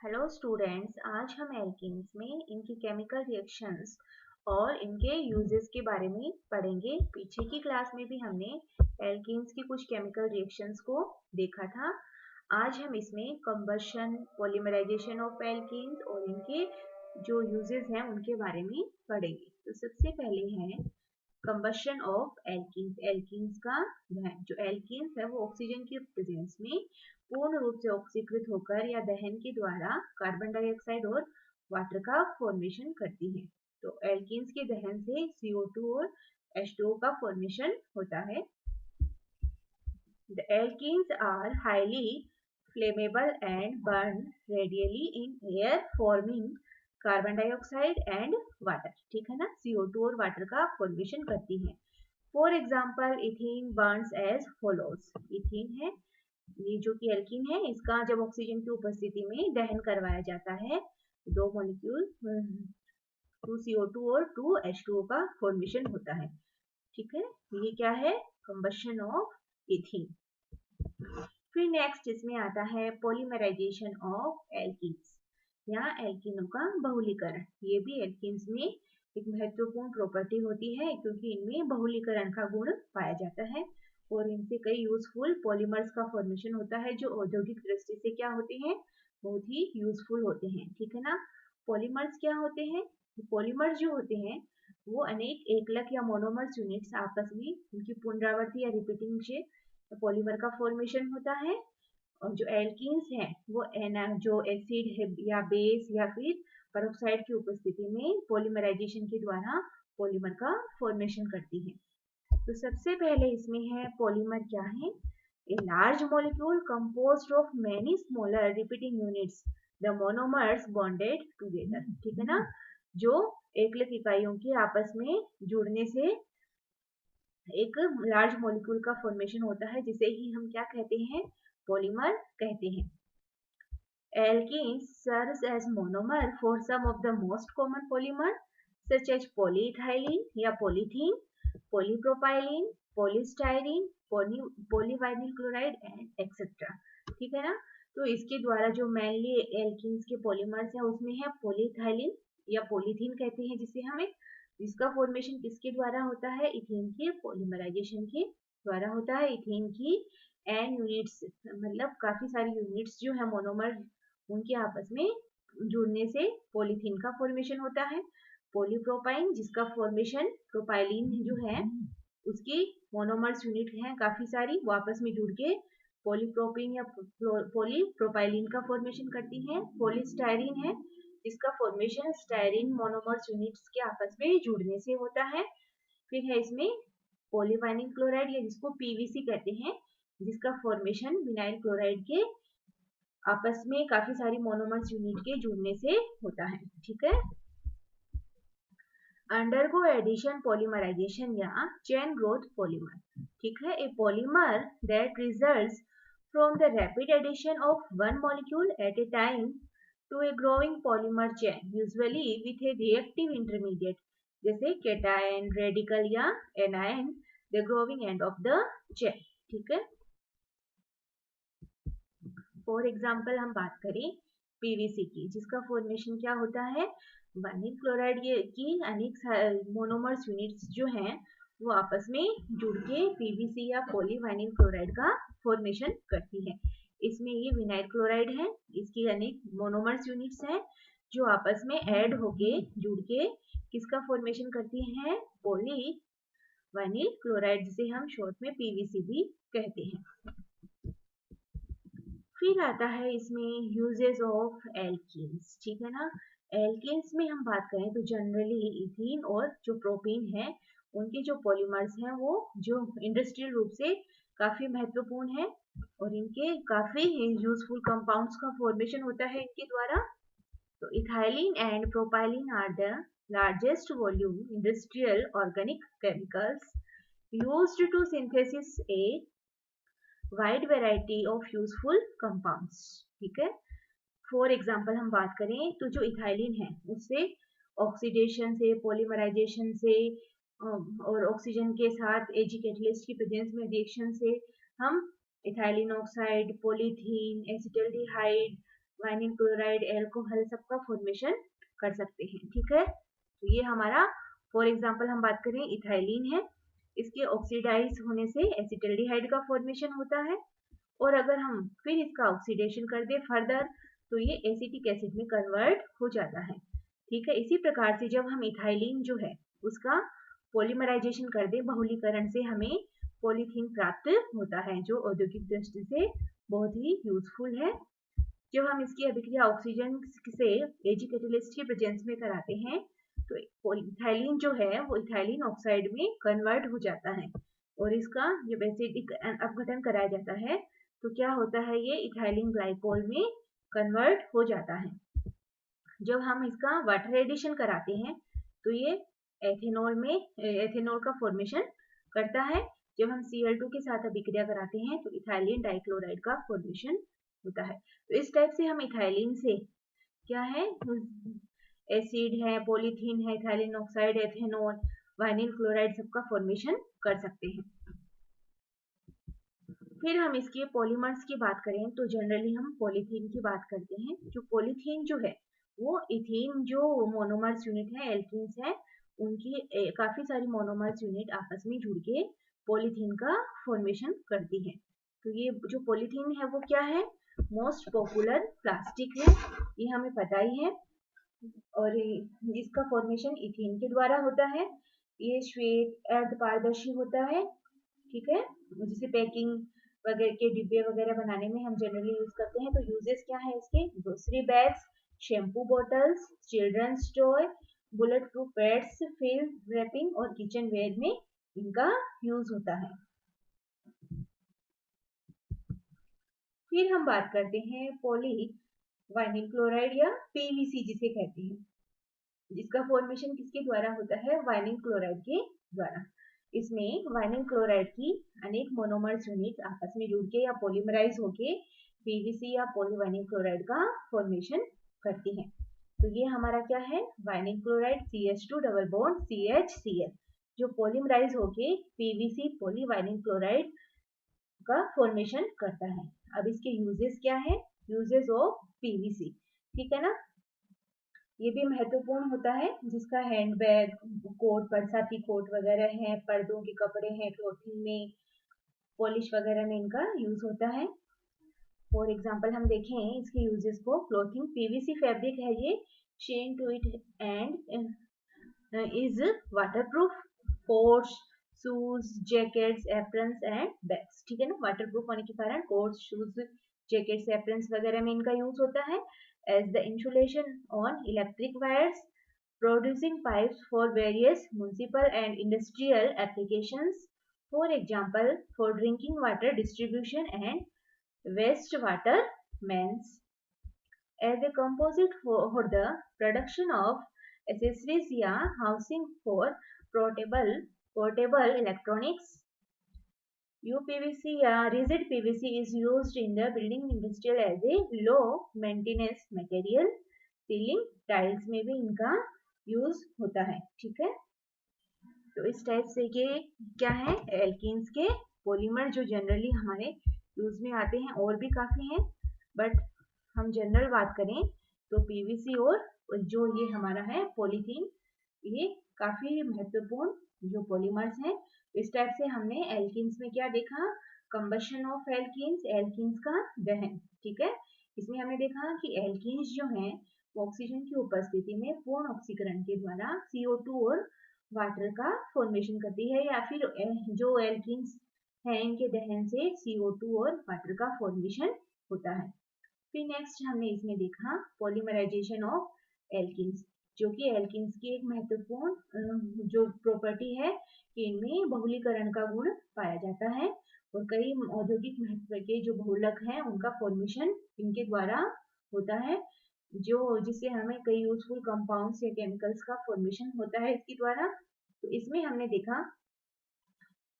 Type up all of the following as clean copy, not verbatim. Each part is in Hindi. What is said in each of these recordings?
हेलो स्टूडेंट्स, आज हम एल्कीन्स में इनकी केमिकल रिएक्शंस और इनके यूजेस के बारे में पढ़ेंगे। पीछे की क्लास में भी हमने एल्कीन्स की कुछ केमिकल रिएक्शंस को देखा था। आज हम इसमें कंबशन, पॉलीमराइजेशन ऑफ एल्कीन्स और इनके जो यूजेस हैं उनके बारे में पढ़ेंगे। तो सबसे पहले है कंबशन ऑफ एल्कीन्स। एल्कीन्स का दहन। जो एल्कीन्स है वो ऑक्सीजन की प्रेजेंस में पूर्ण रूप से ऑक्सीकृत होकर या दहन के द्वारा कार्बन डाइऑक्साइड और वाटर का फॉर्मेशन करती है। तो एल्कीन्स के दहन से CO2 और H2O का फॉर्मेशन होता है। The alkenes are highly flammable and burn readily in air, forming carbon dioxide and water. ठीक है ना, CO2 और वाटर का फॉर्मेशन करती है। For example, ethene burns as follows. Ethene है ये जो कि एल्कीन है, इसका जब ऑक्सीजन की उपस्थिति में दहन करवाया जाता है, दो मॉलिक्यूल 2CO2 और 2H2O का फॉर्मेशन होता है। ठीक है, ये क्या है? Combustion of ethene. फिर नेक्स्ट इसमें आता है पॉलीमराइजेशन ऑफ एल्कीन्स या एल्कीनों का बहुलीकरण। ये भी एल्कीन्स में एक महत्वपूर्ण प्रॉपर्टी होती है क्योंकि इनमें बहुलीकरण का गुण पाया जाता है और इनसे कई यूजफुल पॉलीमर्स का फॉर्मेशन होता है जो औद्योगिक दृष्टि से क्या होते हैं, बहुत ही यूजफुल होते हैं। ठीक है ना, पॉलीमर्स क्या होते हैं? पॉलीमर्स जो होते हैं वो अनेक एकलक या मोनोमर्स यूनिट्स आपस में उनकी पुनरावृत्ति या रिपीटिंग से पॉलीमर का फॉर्मेशन होता है। और जो एल्कीन्स हैं वो जो एसिड है या बेस या फिर पेरोक्साइड की उपस्थिति में पॉलीमराइजेशन के द्वारा पॉलीमर का फॉर्मेशन करती है। तो सबसे पहले इसमें है पॉलीमर क्या है? A large molecule composed of many smaller repeating units, the monomers bonded together. ठीक है ना, जो एकलक इकाइयों के आपस में जुड़ने से एक लार्ज मॉलिक्यूल का फॉर्मेशन होता है जिसे ही हम क्या कहते हैं? पॉलीमर कहते हैं। Alkenes serves as monomer for some of the most common polymer such as polyethylene या polythene, polypropylene, polystyrene, polyvinyl chloride and etc. ठीक है ना, तो इसके द्वारा जो मेनली एल्कीन्स के पॉलीमर्स हैं उसमें है पॉलीइथाइलिन या पॉलीथीन कहते हैं जिसे हमें, जिसका फॉर्मेशन किसके द्वारा होता है? इथेन के पॉलीमराइजेशन के द्वारा होता है। इथेन की एन यूनिट्स मतलब काफी सारी यूनिट्स जो है मोनोमर, उनके आपस में जुड़ने से पॉलीथीन का फॉर्मेशन होता है। पॉलीप्रोपाइन जिसका फॉर्मेशन प्रोपाइलिन जो है उसकी मोनोमर्स यूनिट हैं काफी सारी, वो आपस में जुड़ के पॉलीप्रोपिन या पॉलीप्रोपाइलिन का फॉर्मेशन करती हैं। पॉलीस्टाइरीन है जिसका फॉर्मेशन स्टाइरिन मोनोमर्स यूनिट्स के आपस में जुड़ने से होता है। फिर है इसमें पॉलीवाइनिल क्लोराइड या जिसको PVC कहते हैं, जिसका फॉर्मेशन विनाइल क्लोराइड के आपस में काफी सारी मोनोमर्स यूनिट के जुड़ने से होता है। ठीक है, अंडरगो एडिशन पॉलीमराइजेशन या चेन ग्रोथ पॉलीमर। ठीक है, a polymer that results from the rapid addition of one molecule at a time to a growing polymer chain, usually with a reactive intermediate जैसे केटायन, रेडिकल या anion, the growing end of the chain। ठीक है, फॉर एग्जाम्पल हम बात करें PVC की, जिसका फॉर्मेशन क्या होता है? वाइनिल क्लोराइड की अनेक मोनोमर्स यूनिट्स जो हैं वो आपस में जुड़ के PVC या पॉलीवाइनिल क्लोराइड का फॉर्मेशन करती है। इसमें ये विनाइल क्लोराइड है, इसकी अनेक मोनोमर्स यूनिट्स हैं जो आपस में ऐड होके जुड़ के किसका फॉर्मेशन करती हैं? पॉलीवाइनिल क्लोराइड, जिसे हम शॉर्ट में PVC भी कहते हैं। फिर आता है इसमें यूजेस ऑफ एल्कीन्स। ठीक है ना, एल्कीन्स में हम बात करें तो जनरली इथीन और जो प्रोपीन है उनके जो पॉलीमर्स हैं वो जो इंडस्ट्रियल रूप से काफी महत्वपूर्ण है और इनके काफी यूजफुल कंपाउंड्स का फॉर्मेशन होता है इनके द्वारा। तो ethylene and propylene are the largest volume industrial organic chemicals used to synthesis a wide variety of useful compounds. ठीक है, फॉर एग्जाम्पल हम बात करें तो जो इथाइलिन है उससे ऑक्सीडेशन से, पॉलीमराइजेशन से और ऑक्सीजन के साथ एजी कैटलिस्ट की प्रेजेंस में रिएक्शन से हम ethylene oxide, polythene, acetaldehyde, vinyl chloride, alcohol सबका फॉर्मेशन कर सकते हैं। ठीक है, तो ये हमारा फॉर एग्जांपल हम बात करें इथाइलिन है, इसके ऑक्सीडाइज होने से एसिटल्डिहाइड का फॉर्मेशन होता है, और अगर हम फिर इसका ऑक्सीडेशन कर दे फर्दर तो ये एसिटिक एसिड में कन्वर्ट हो जाता है। ठीक है, इसी प्रकार से जब हम इथाइलिन जो है उसका पॉलीमराइजेशन कर दे बहुलीकरण से हमें पॉलीथीन प्राप्त होता है, जो औद्योगिक दृष्टि से बहुत ही यूजफुल है। जब हम इसकी अभिक्रिया ऑक्सीजन से एजी कैटलिस्ट की प्रेजेंस में कराते हैं तो इथाइलिन जो है वो इथाइलिन ऑक्साइड में कन्वर्ट हो जाता है, और इसका जब एसिडिक अपघटन कराया जाता है तो क्या होता है, ये इथाइलिन ग्लाइकोल में कन्वर्ट हो जाता है। जब हम इसका वाटर एडिशन कराते हैं तो ये एथेनॉल का फॉर्मेशन करता है। जब हम Cl2 के साथ अभिक्रिया कराते हैं तो इथाइलिन डाइक्लोराइड का फॉर्मेशन होता है। तो इस टाइप से हम इथाइलिन से क्या है, एसिड है, पॉलीथीन है, ethylene oxide, ethanol, vinyl chloride सबका फॉर्मेशन कर सकते हैं। फिर हम इसके पॉलीमर्स की बात करें तो जनरली हम पॉलीथीन की बात करते हैं। जो पॉलीथीन जो है वो इथीन जो मोनोमर्स यूनिट है, एल्कीन्स है, उनकी काफी सारी मोनोमर्स यूनिट आपस में जुड़ के पॉलीथीन का फॉर्मेशन करती है। तो ये जो पॉलीथीन है वो क्या है, मोस्ट पॉपुलर प्लास्टिक है, ये हमें पता ही है, और इसका फॉर्मेशन इथीन के द्वारा होता है। ये श्वेत अर्ध पारदर्शी होता है। ठीक है, जिसे पैकिंग वगैरह के डिब्बे वगैरह बनाने में हम जनरली यूज करते हैं। तो यूजेस क्या है इसके, grocery bags, shampoo bottles, children's toy, bulletproof pads, film wrapping और किचन वेयर में इनका यूज होता है। फिर हम बात करते हैं पॉली वाइनिल क्लोराइड या पीवीसी जिसे कहते हैं, जिसका फॉर्मेशन किसके द्वारा होता है, वाइनिल क्लोराइड के द्वारा। इसमें वाइनिल क्लोराइड की अनेक मोनोमर्स यूनिट आपस में जुड़ के या पॉलीमराइज होके पीवीसी या पॉलीवाइनिल क्लोराइड का फॉर्मेशन करती हैं। तो ये हमारा क्या है, vinyl chloride CH2 double bond CHCl जो पॉलीमराइज होके पीवीसी पॉलीवाइनिल क्लोराइड का फॉर्मेशन करता है। अब इसके यूजेस क्या है, यूजेस ऑफ पीवीसी, ठीक है ना, ये भी महत्वपूर्ण होता है, जिसका हैंडबैग, कोट, बरसाती कोट वगैरह है, पर्दों के कपड़े हैं, क्लोथिंग में, पॉलिश वगैरह में इनका यूज होता है। फॉर एग्जांपल हम देखें इसके यूजेस को, क्लोथिंग पीवीसी फैब्रिक है ये, chain to it and is waterproof, coats, shoes, jackets, aprons and bags, ठीक है ना, वाटरप्रूफ होने के कारण कोट्स, शूज, जैकेट्स, एप्रन्स वगैरह में इनका यूज होता है। as the insulation on electric wires, producing pipes for various municipal and industrial applications, for example, for drinking water distribution and wastewater mains. As a composite for the production of accessories या housing for portable electronics. UPVC या rigid PVC is used in the building industrial as a low maintenance material. Ceiling tiles में भी इनका यूज होता है। ठीक है, तो इस टाइप से ये क्या है, एल्कीन्स के पॉलीमर जो जनरली हमारे यूज में आते हैं, और भी काफी हैं, बट हम जनरल बात करें तो पीवीसी और जो ये हमारा है पॉलीथीन, ये काफी महत्वपूर्ण जो पॉलीमर्स हैं। इस टाइप से हमने एल्कीन्स में क्या देखा, कंबशन ऑफ एल्कीन्स, एल्कीन्स का दहन। ठीक है, इसमें हमने देखा कि एल्कीन्स जो हैं वो ऑक्सीजन की उपस्थिति में पूर्ण ऑक्सीकरण के द्वारा CO2 और वाटर का फॉर्मेशन करती है, या फिर जो एल्कीन्स हैं इनके दहन से CO2 और वाटर का फॉर्मेशन होता है। फिर नेक्स्ट हमने इसमें देखा पॉलीमराइजेशन ऑफ एल्कीन्स, जो कि एल्कीन्स की एक महत्वपूर्ण जो प्रॉपर्टी है कि इनमें बहुलीकरण का गुण पाया जाता है, और कई औद्योगिक महत्व के जो बहुलक हैं उनका फॉर्मेशन इनके द्वारा होता है, जो जिससे हमें कई यूजफुल कंपाउंड्स या केमिकल्स का फॉर्मेशन होता है इसके द्वारा। तो इसमें हमने देखा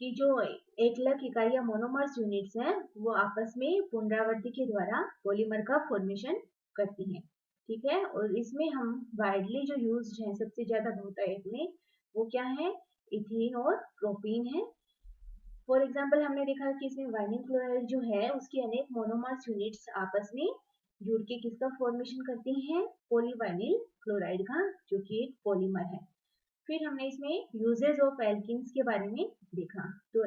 कि जो एकलक इकाई या मोनोमर्स यूनिट्स हैं वो आपस में पुनरावृत्ति के द्वारा पॉलीमर का फॉर्मेशन करती हैं। ठीक है, और इसमें हम वाइडली जो यूज है सबसे ज्यादा बहुतायत में वो क्या है, इथीन और प्रोपीन है। फॉर एग्जाम्पल हमने देखा कि इसमें वाइनिल क्लोराइड जो है उसकी अनेक मोनोमर्स यूनिट्स आपस में जुड़ के किसका फॉर्मेशन करती हैं, पॉलीवाइनिल क्लोराइड का, जो कि एक पॉलीमर है। फिर हमने इसमें यूजेस ऑफ एल्किन्स के बारे में देखा। तो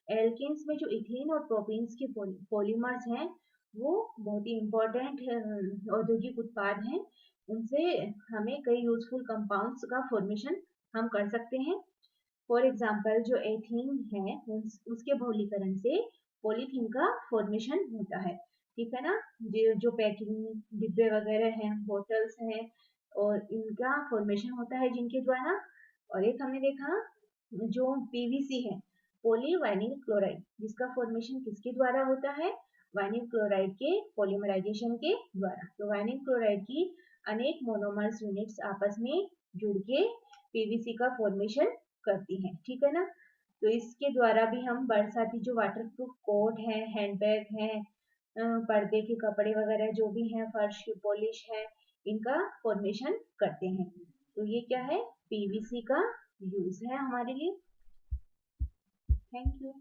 एल्किन्स में जो इथेन और प्रोपेन्स के पॉलीमर्स हैं वो बहुत ही इम्पोर्टेंट औद्योगिक उत्पाद हैं। उनसे हमें कई यूजफुल कंपाउंड्स का फॉर्मेशन हम कर सकते हैं। फॉर एग्जाम्पल जो एथीन है उसके बहुलीकरण से पॉलीथीन का फॉर्मेशन होता है, ठीक है ना। जो पैकिंग डिब्बे वगैरह हैं, बोटल्स हैं, और इनका फॉर्मेशन होता है जिनके द्वारा। और एक हमने देखा जो पीवीसी है, पॉलीवाइनिल क्लोराइड, जिसका फॉर्मेशन किसके द्वारा होता है, वाइनिल क्लोराइड के पॉलीमराइजेशन के द्वारा। तो वाइनिल क्लोराइड की अनेक मोनोमर्स यूनिट्स आपस में जुड़ के पीवीसी का फॉर्मेशन करती हैं, ठीक है ना। तो इसके द्वारा भी हम बरसाती जो वाटरप्रूफ कोट है, हैंडबैग है, पर्दे के कपड़े वगैरह जो भी हैं, फर्श की पॉलिश है, इनका फॉर्मेशन करते हैं। तो ये क्या है, पीवीसी का यूज है हमारे लिए। Thank you.